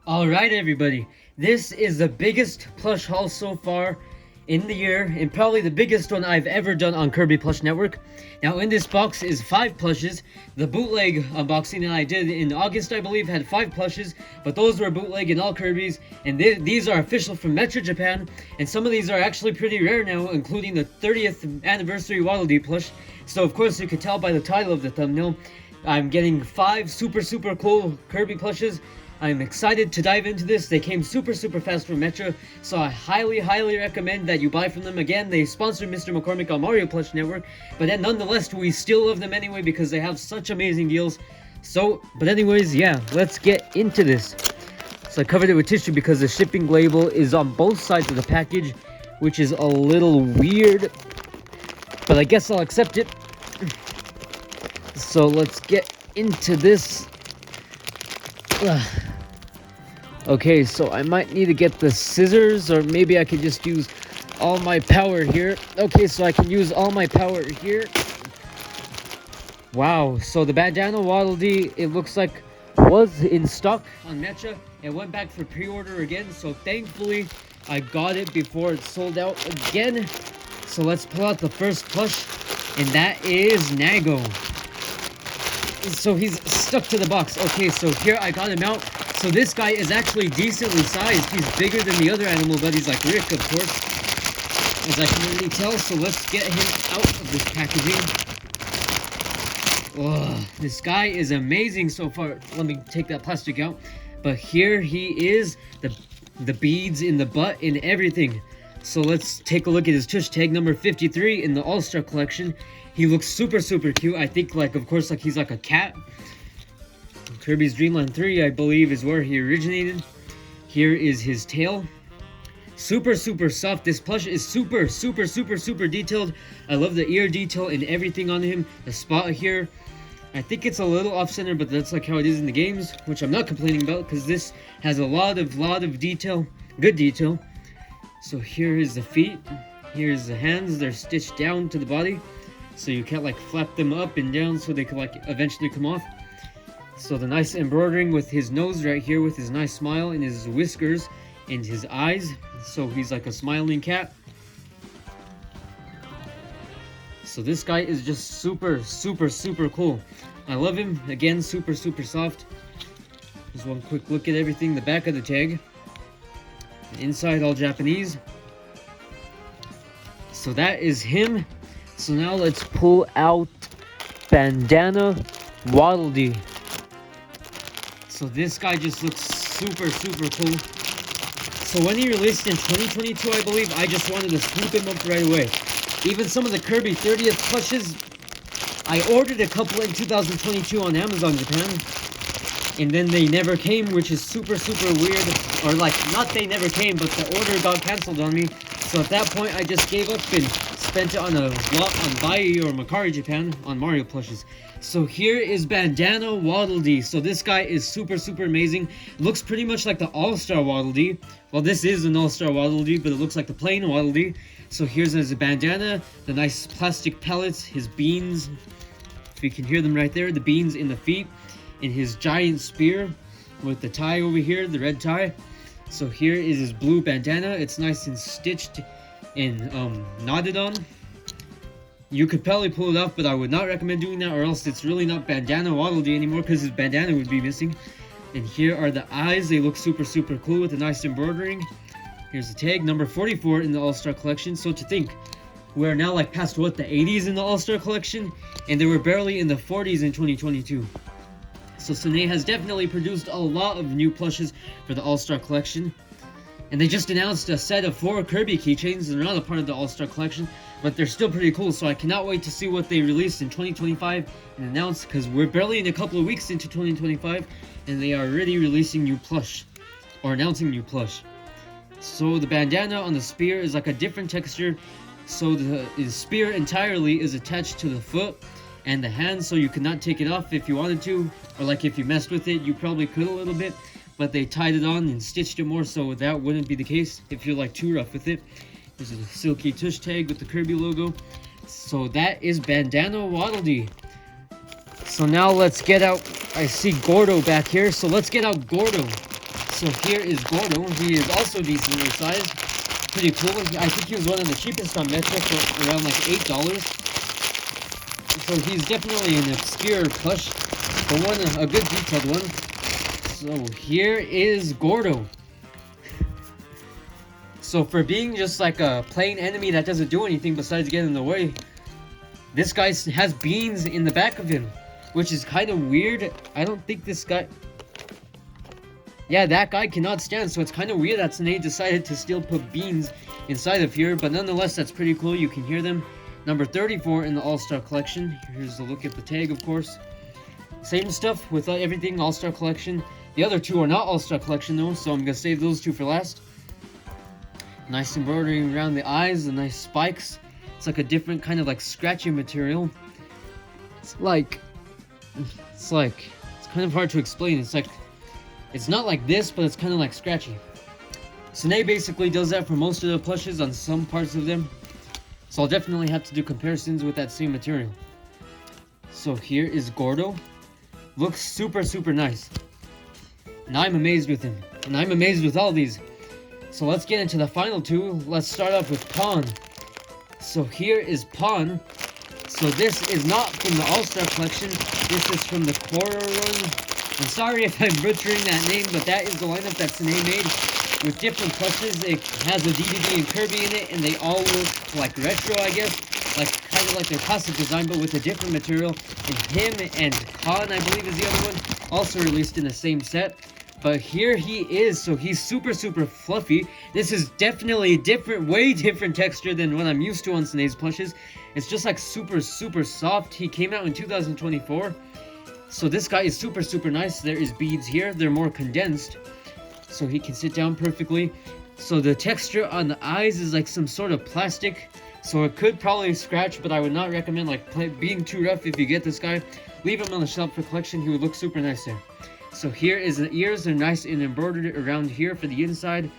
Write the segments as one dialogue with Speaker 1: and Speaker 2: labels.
Speaker 1: Alright everybody, this is the biggest plush haul so far in the year, and probably the biggest one I've ever done on Kirby Plush Network. Now in this box is 5 plushes. The bootleg unboxing that I did in August, I believe, had 5 plushes, but those were bootleg and all Kirby's, and these are official from Meccha-Japan, and some of these are actually pretty rare now, including the 30th anniversary Waddle plush. So of course you could tell by the title of the thumbnail, I'm getting 5 super cool Kirby plushes. I'm excited to dive into this. They came super fast from Metro, so I highly recommend that you buy from them. Again, they sponsored Mr. McCormick on Mario Plush Network, but then nonetheless, we still love them anyway because they have such amazing deals. So, but anyways, yeah, let's get into this. So I covered it with tissue because the shipping label is on both sides of the package, which is a little weird, but I guess I'll accept it. So let's get into this. Okay, so I might need to get the scissors, or maybe I could just use all my power here. Okay, so I can use all my power here. Wow, so the Bandana Waddle Dee, it looks like was in stock on Meccha. It went back for pre-order again, so thankfully I got it before it sold out again. So let's pull out the first plush, and that is Nago. So he's stuck to the box. Okay, so here I got him out. So this guy is actually decently sized. He's bigger than the other animal buddies like Rick, of course, as I can already tell. So let's get him out of this packaging. Oh, this guy is amazing so far. Let me take that plastic out. But here he is, the beads in the butt and everything. So let's take a look at his tush tag number 53 in the All-Star collection. He looks super cute. I think, like, of course, like he's like a cat. Kirby's Dreamland 3, I believe, is where he originated. Here is his tail. Super soft. This plush is super detailed. I love the ear detail and everything on him. The spot here, I think it's a little off-center, but that's like how it is in the games, which I'm not complaining about because this has a lot of detail, good detail. So here is the feet. Here's the hands. They're stitched down to the body, so you can't like flap them up and down so they could like eventually come off. So the nice embroidering with his nose right here with his nice smile and his whiskers and his eyes. So he's like a smiling cat. So this guy is just super cool. I love him. Again, super soft. Just one quick look at everything. The back of the tag. Inside all Japanese. So that is him. So now let's pull out Bandana Waddle Dee. So this guy just looks super cool. So when he released in 2022, I believe, I just wanted to swoop him up right away. Even some of the Kirby 30th plushes, I ordered a couple in 2022 on Amazon Japan, and then they never came, which is super weird. Or like, not they never came, but the order got cancelled on me. So at that point, I just gave up and spent it on a lot on Bai or Meccha-Japan on Mario plushes. So here is Bandana Waddle Dee. So this guy is super amazing. Looks pretty much like the All-Star Waddle Dee. Well, this is an All-Star Waddle Dee, but it looks like the plain Waddle Dee. So here's his bandana, the nice plastic pellets, his beans, if you can hear them right there, the beans in the feet, and his giant spear with the tie over here, the red tie. So here is his blue bandana. It's nice and stitched and knotted on. You could probably pull it off, but I would not recommend doing that, or else it's really not Bandana Waddle Dee anymore because his bandana would be missing. And here are the eyes. They look super cool with the nice embroidering. Here's the tag, number 44 in the All-Star collection. So to think, we're now like past what, the 80s in the All-Star collection, and they were barely in the 40s in 2022. So Sune has definitely produced a lot of new plushes for the All-Star collection. And they just announced a set of 4 Kirby keychains. They're not a part of the All-Star collection, but they're still pretty cool. So I cannot wait to see what they release in 2025 and announce, because we're barely in a couple of weeks into 2025, and they are already releasing new plush, or announcing new plush. So the bandana on the spear is like a different texture. So the spear entirely is attached to the foot and the hand, so you cannot take it off if you wanted to, or like if you messed with it, you probably could a little bit. But they tied it on and stitched it more, so that wouldn't be the case if you're like too rough with it. There's a silky tush tag with the Kirby logo. So that is Bandana Waddle Dee. So now let's get out, I see Gordo back here, so let's get out Gordo. So here is Gordo. He is also decently sized. Pretty cool. I think he was one of the cheapest on Mecca for around like $8. So he's definitely an obscure plush, but one a good detailed one. So here is Gordo. So for being just like a plain enemy that doesn't do anything besides get in the way, this guy has beans in the back of him, which is kind of weird. I don't think this guy... Yeah, that guy cannot stand, so it's kind of weird that Sine decided to still put beans inside of here, but nonetheless, that's pretty cool. You can hear them. Number 34 in the All-Star Collection. Here's a look at the tag, of course. Same stuff with everything All-Star Collection. The other two are not All-Star Collection, though, so I'm going to save those two for last. Nice embroidery around the eyes, the nice spikes. It's like a different kind of like scratchy material. It's kind of hard to explain. It's not like this, but it's kind of like scratchy. Sine basically does that for most of the plushes on some parts of them. So I'll definitely have to do comparisons with that same material. So here is Gordo. Looks super, super nice. And I'm amazed with him. And I'm amazed with all these. So let's get into the final two. Let's start off with Pawn. So here is Pawn. So this is not from the All-Star Collection. This is from the Korra run. I'm sorry if I'm butchering that name, but that is the lineup that Sine made with different plushes. It has a DDD and Kirby in it, and they all look like retro, I guess. Like, kind of like their classic design, but with a different material. And him and Khan, I believe is the other one, also released in the same set. But here he is, so he's super, super fluffy. This is definitely a different, way different texture than what I'm used to on Sine's plushes. It's just like super, super soft. He came out in 2024. So this guy is super, super nice. There is beads here. They're more condensed, so he can sit down perfectly. So the texture on the eyes is like some sort of plastic, so it could probably scratch, but I would not recommend like being too rough if you get this guy. Leave him on the shelf for collection. He would look super nice there. So here is the ears. They're nice and embroidered around here for the inside.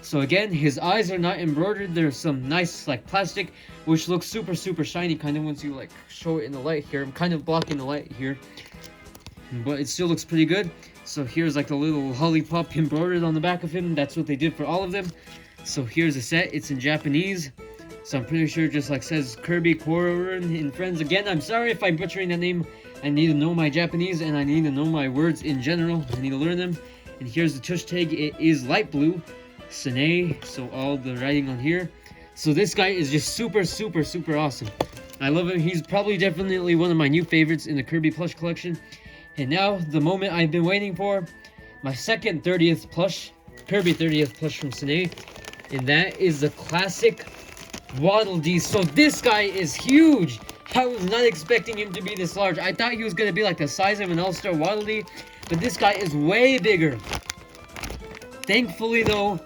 Speaker 1: So again, his eyes are not embroidered. There's some nice like plastic, which looks super, super shiny kind of once you like show it in the light here. I'm kind of blocking the light here, but it still looks pretty good. So here's like a little lollipop embroidered on the back of him. That's what they did for all of them. So here's a set. It's in Japanese. So I'm pretty sure it just like says Kirby Korra in Friends. Again, I'm sorry if I'm butchering that name. I need to know my Japanese and I need to know my words in general. I need to learn them. And here's the tush tag. It is light blue. Sine. So all the writing on here. So this guy is just super, super, super awesome. I love him. He's probably definitely one of my new favorites in the Kirby plush collection. And now, the moment I've been waiting for, my second 30th plush, Kirby 30th plush from Sine, and that is the classic Waddle D. So this guy is huge! I was not expecting him to be this large. I thought he was going to be like the size of an All-Star Waddle D, but this guy is way bigger. Thankfully though,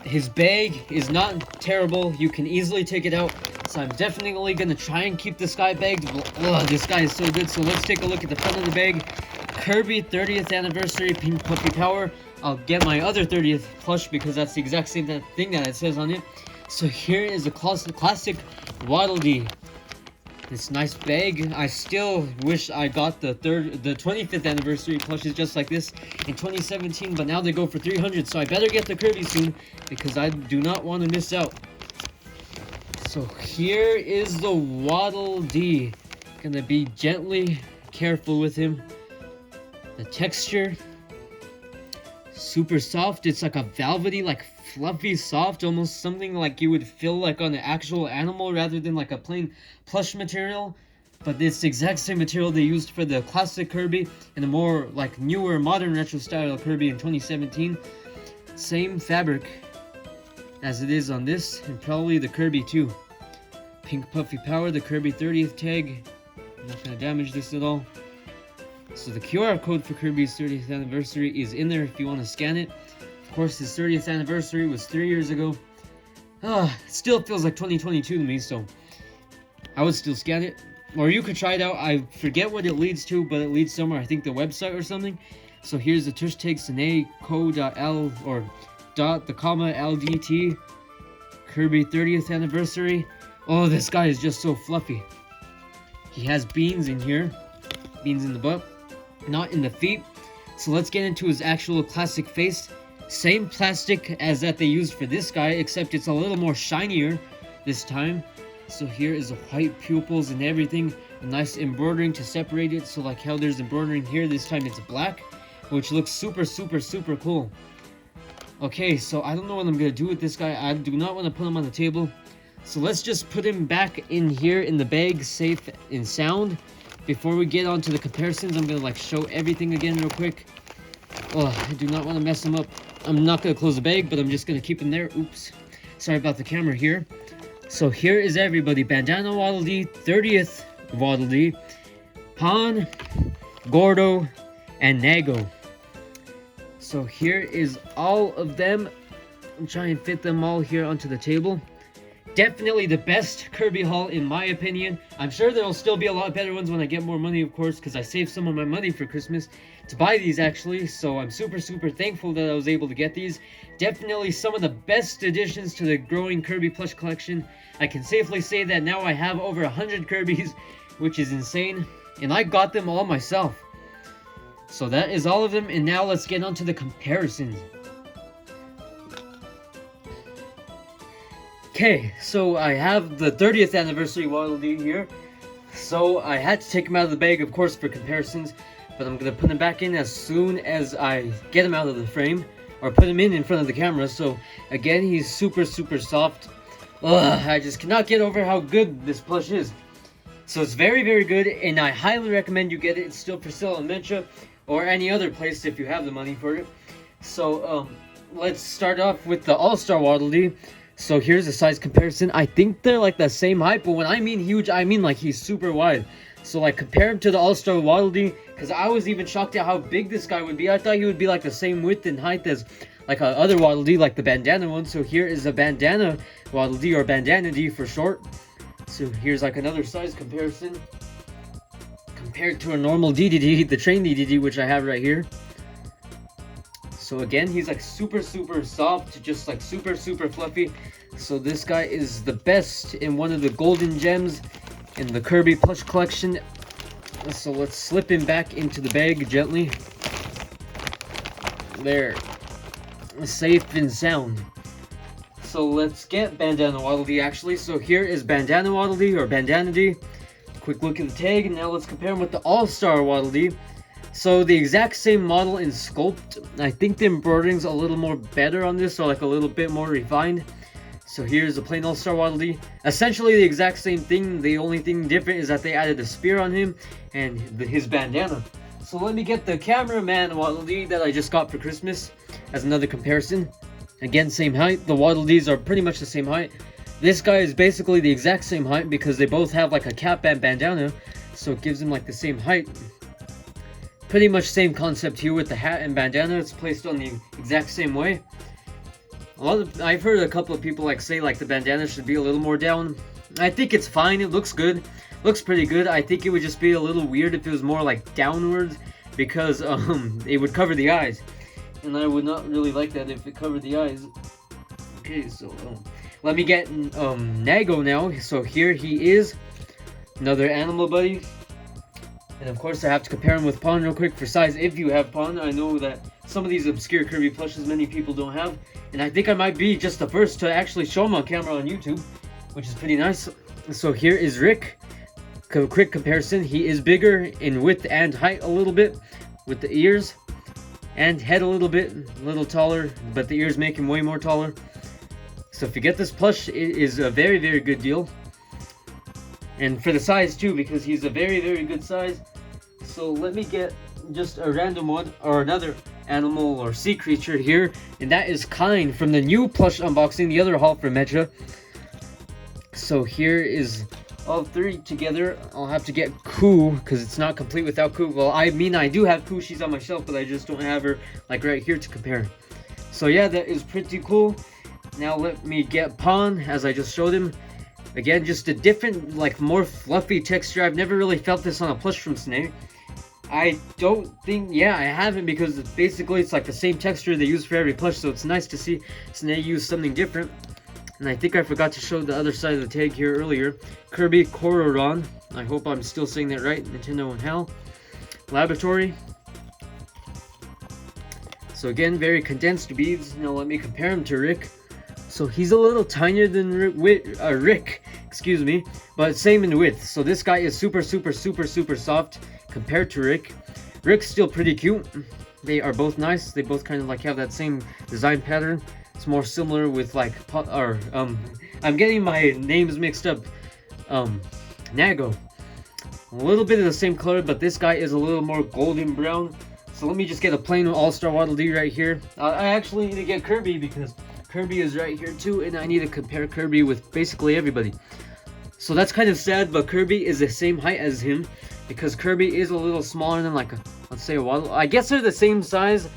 Speaker 1: his bag is not terrible. You can easily take it out. So I'm definitely going to try and keep this guy bagged. Ugh, this guy is so good. So let's take a look at the front of the bag. Kirby 30th Anniversary Pink Puppy Power. I'll get my other 30th plush because that's the exact same thing that it says on it. So here is a classic Waddle Dee. This nice bag. I still wish I got the 25th Anniversary plushes just like this in 2017, but now they go for 300, so I better get the Kirby soon because I do not want to miss out. So here is the Waddle Dee. Gonna be gently careful with him. The texture, super soft. It's like a velvety, like fluffy soft, almost something like you would feel like on an actual animal rather than like a plain plush material. But it's the exact same material they used for the classic Kirby and the more like newer modern retro style Kirby in 2017. Same fabric as it is on this, and probably the Kirby too. Pink Puffy Power, the Kirby 30th tag. I'm not gonna damage this at all. So the QR code for Kirby's 30th anniversary is in there if you want to scan it. Of course, his 30th anniversary was 3 years ago. It still feels like 2022 to me, so I would still scan it. Or you could try it out. I forget what it leads to, but it leads somewhere. I think the website or something. So here's the tush tag Sine co.l or dot the comma LDT Kirby 30th anniversary. Oh, this guy is just so fluffy. He has beans in here. Beans in the butt. Not in the feet. So let's get into his actual classic face. Same plastic as that they used for this guy, except it's a little more shinier this time. So here is the white pupils and everything. A nice embroidering to separate it. So like how there's embroidering here, this time it's black, which looks super, super, super cool. Okay, so I don't know what I'm going to do with this guy. I do not want to put him on the table. So let's just put him back in here in the bag, safe and sound. Before we get on to the comparisons, I'm going to like show everything again real quick. Oh, I do not want to mess him up. I'm not going to close the bag, but I'm just going to keep him there. Oops. Sorry about the camera here. So here is everybody. Bandana Waddle Dee, 30th Waddle Dee, Pan, Gordo, and Nago. So here is all of them. I'm trying to fit them all here onto the table. Definitely the best Kirby haul in my opinion. I'm sure there'll still be a lot better ones when I get more money, of course, because I saved some of my money for Christmas to buy these actually. So I'm super, super thankful that I was able to get these. Definitely some of the best additions to the growing Kirby plush collection. I can safely say that now I have over 100 Kirbys, which is insane. And I got them all myself. So that is all of them, and now let's get on to the comparisons. Okay, so I have the 30th anniversary Waddle Dee here. So I had to take him out of the bag, of course, for comparisons. But I'm going to put him back in as soon as I get him out of the frame. Or put him in front of the camera. So, again, he's super, super soft. Ugh, I just cannot get over how good this plush is. So it's very, very good. And I highly recommend you get it. It's still for sale on Meccha or any other place if you have the money for it. So, let's start off with the All-Star Waddle Dee. So here's a size comparison. I think they're like the same height, but when I mean huge, I mean like he's super wide. So like compare him to the All-Star Waddle Dee, because I was even shocked at how big this guy would be. I thought he would be like the same width and height as like other Waddle Dee, like the Bandana one. So here is a Bandana Waddle Dee, or Bandana Dee for short. So here's like another size comparison compared to a normal DDD, the Train DDD, which I have right here. So again, he's like super, super soft, just like super, super fluffy. So this guy is the best in one of the golden gems in the Kirby plush collection. So let's slip him back into the bag gently. There. Safe and sound. So let's get Bandana Waddle Dee actually. So here is Bandana Waddle Dee, or Bandana Dee. Quick look at the tag, and now let's compare him with the All-Star Waddle Dee. So the exact same model in sculpt. I think the embroidering's a little more better on this, or like a little bit more refined. So here's a plain All-Star Waddle Dee. Essentially the exact same thing. The only thing different is that they added a spear on him and his bandana. So let me get the Cameraman Waddle Dee that I just got for Christmas as another comparison. Again, same height. The Waddle Dees are pretty much the same height. This guy is basically the exact same height because they both have like a cap and bandana. So it gives them like the same height. Pretty much same concept here with the hat and bandana. It's placed on the exact same way. I've heard a couple of people like say like the bandana should be a little more down. I think it's fine. It looks good. Looks pretty good. I think it would just be a little weird if it was more like downwards, because it would cover the eyes, and I would not really like that if it covered the eyes. Okay, so let me get Nago now. So here he is, another animal buddy. And of course I have to compare him with Pawn real quick for size, if you have Pawn. I know that some of these obscure Kirby plushes many people don't have. And I think I might be just the first to actually show him on camera on YouTube, which is pretty nice. So here is Rick. Quick comparison. He is bigger in width and height a little bit, with the ears and head a little taller, but the ears make him way more taller. So if you get this plush, it is a very, very good deal. And for the size too, because he's a very, very good size. So let me get just a random one, or another animal or sea creature here. And that is Kine from the new plush unboxing, the other haul for Meccha. So here is all three together. I'll have to get Ku, because it's not complete without Ku. Well, I mean, I do have Ku, she's on my shelf, but I just don't have her like right here to compare. So yeah, that is pretty cool. Now let me get Pawn, as I just showed him. Again, just a different, like, more fluffy texture. I've never really felt this on a plush from Snake. I don't think, yeah, I haven't, because basically it's like the same texture they use for every plush, so it's nice to see Snake use something different. And I think I forgot to show the other side of the tag here earlier. Kirby Kororon. I hope I'm still saying that right. Nintendo and Hell. Laboratory. So again, very condensed beads. Now let me compare him to Rick. So he's a little tinier than Rick, excuse me, but same in width. So this guy is super soft compared to Rick. Rick's still pretty cute. They are both nice. They both kind of like have that same design pattern. It's more similar with like, I'm getting my names mixed up. Nago. A little bit of the same color, but this guy is a little more golden brown. So let me just get a plain all-star Waddle Dee right here. I actually need to get Kirby because Kirby is right here too, and I need to compare Kirby with basically everybody. So that's kind of sad, but Kirby is the same height as him because Kirby is a little smaller than like let's say a Waddle. I guess they're the same size.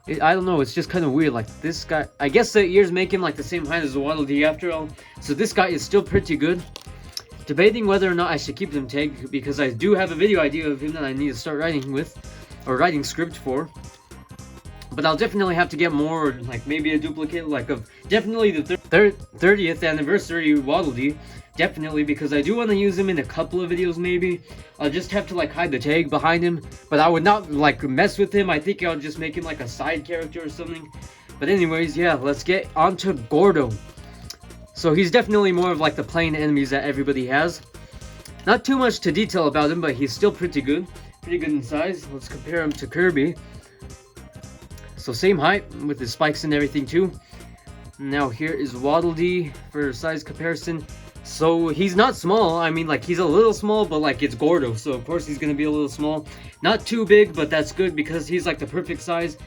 Speaker 1: I don't know, it's just kind of weird. Like this guy, I guess the ears make him like the same height as the Waddle Dee after all. So this guy is still pretty good. Debating whether or not I should keep him tagged because I do have a video idea of him that I need to start writing with, or writing script for. But I'll definitely have to get more, like maybe a duplicate, like of definitely the 30th anniversary Waddle Dee. Definitely, because I do want to use him in a couple of videos maybe. I'll just have to like hide the tag behind him, but I would not like mess with him. I think I'll just make him like a side character or something. But anyways, yeah, let's get on to Gordo. So he's definitely more of like the plain enemies that everybody has. Not too much to detail about him, but he's still pretty good. Pretty good in size. Let's compare him to Kirby. So same height with the spikes and everything too. Now here is Waddle Dee for size comparison. So he's not small. I mean, like he's a little small, but like it's Gordo, so of course he's gonna be a little small. Not too big, but that's good because he's like the perfect size.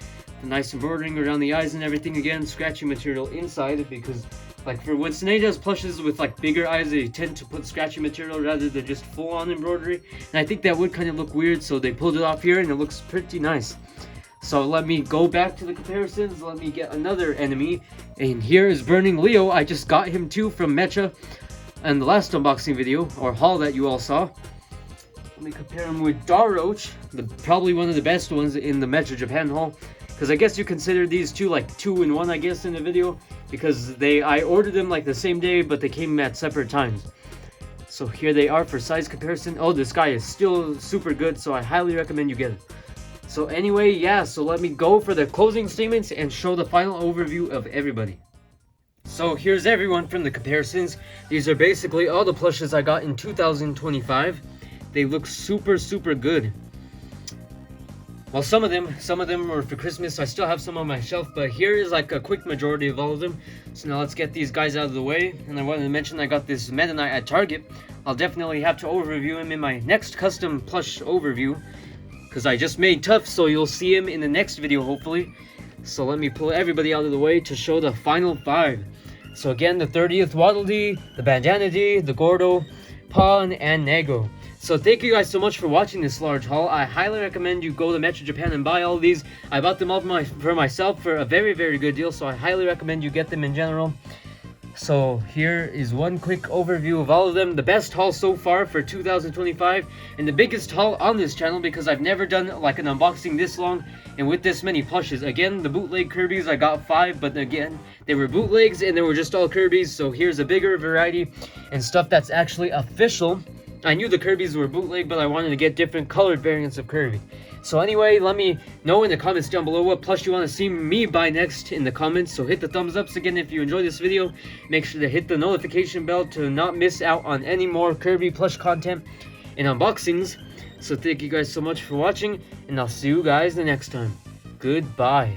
Speaker 1: The nice embroidering around the eyes and everything. Again, scratchy material inside because like for when Sinead does plushes with like bigger eyes, they tend to put scratchy material rather than just full-on embroidery. And I think that would kind of look weird, so they pulled it off here and it looks pretty nice. So let me go back to the comparisons. Let me get another enemy. And here is Burning Leo. I just got him too from Meccha in the last unboxing video, or haul that you all saw. Let me compare him with Daroach, probably one of the best ones in the Meccha-Japan haul. Because I guess you consider these two like 2-in-1, I guess, in the video. Because I ordered them like the same day, but they came at separate times. So here they are for size comparison. Oh, this guy is still super good, so I highly recommend you get it. So anyway, yeah, so let me go for the closing statements and show the final overview of everybody. So here's everyone from the comparisons. These are basically all the plushes I got in 2025. They look super good. Well, some of them were for Christmas. I still have some on my shelf, but here is like a quick majority of all of them. So now let's get these guys out of the way. And I wanted to mention I got this Meta Knight at Target. I'll definitely have to overview him in my next custom plush overview, because I just made Tough, so you'll see him in the next video hopefully. So let me pull everybody out of the way to show the final 5. So again, the 30th Waddle Dee, the Bandana Dee, the Gordo, Pawn, and Nago. So thank you guys so much for watching this large haul. I highly recommend you go to Meccha-Japan and buy all of these. I bought them all for myself for a very good deal, so I highly recommend you get them in general. So here is one quick overview of all of them. The best haul so far for 2025, and the biggest haul on this channel because I've never done like an unboxing this long and with this many plushes. Again, the bootleg Kirby's, I got 5, but again, they were bootlegs and they were just all Kirby's. So here's a bigger variety and stuff that's actually official. I knew the Kirby's were bootleg, but I wanted to get different colored variants of Kirby. So anyway, let me know in the comments down below what plush you want to see me buy next in the comments. So hit the thumbs ups again if you enjoyed this video. Make sure to hit the notification bell to not miss out on any more Kirby plush content and unboxings. So thank you guys so much for watching, and I'll see you guys the next time. Goodbye.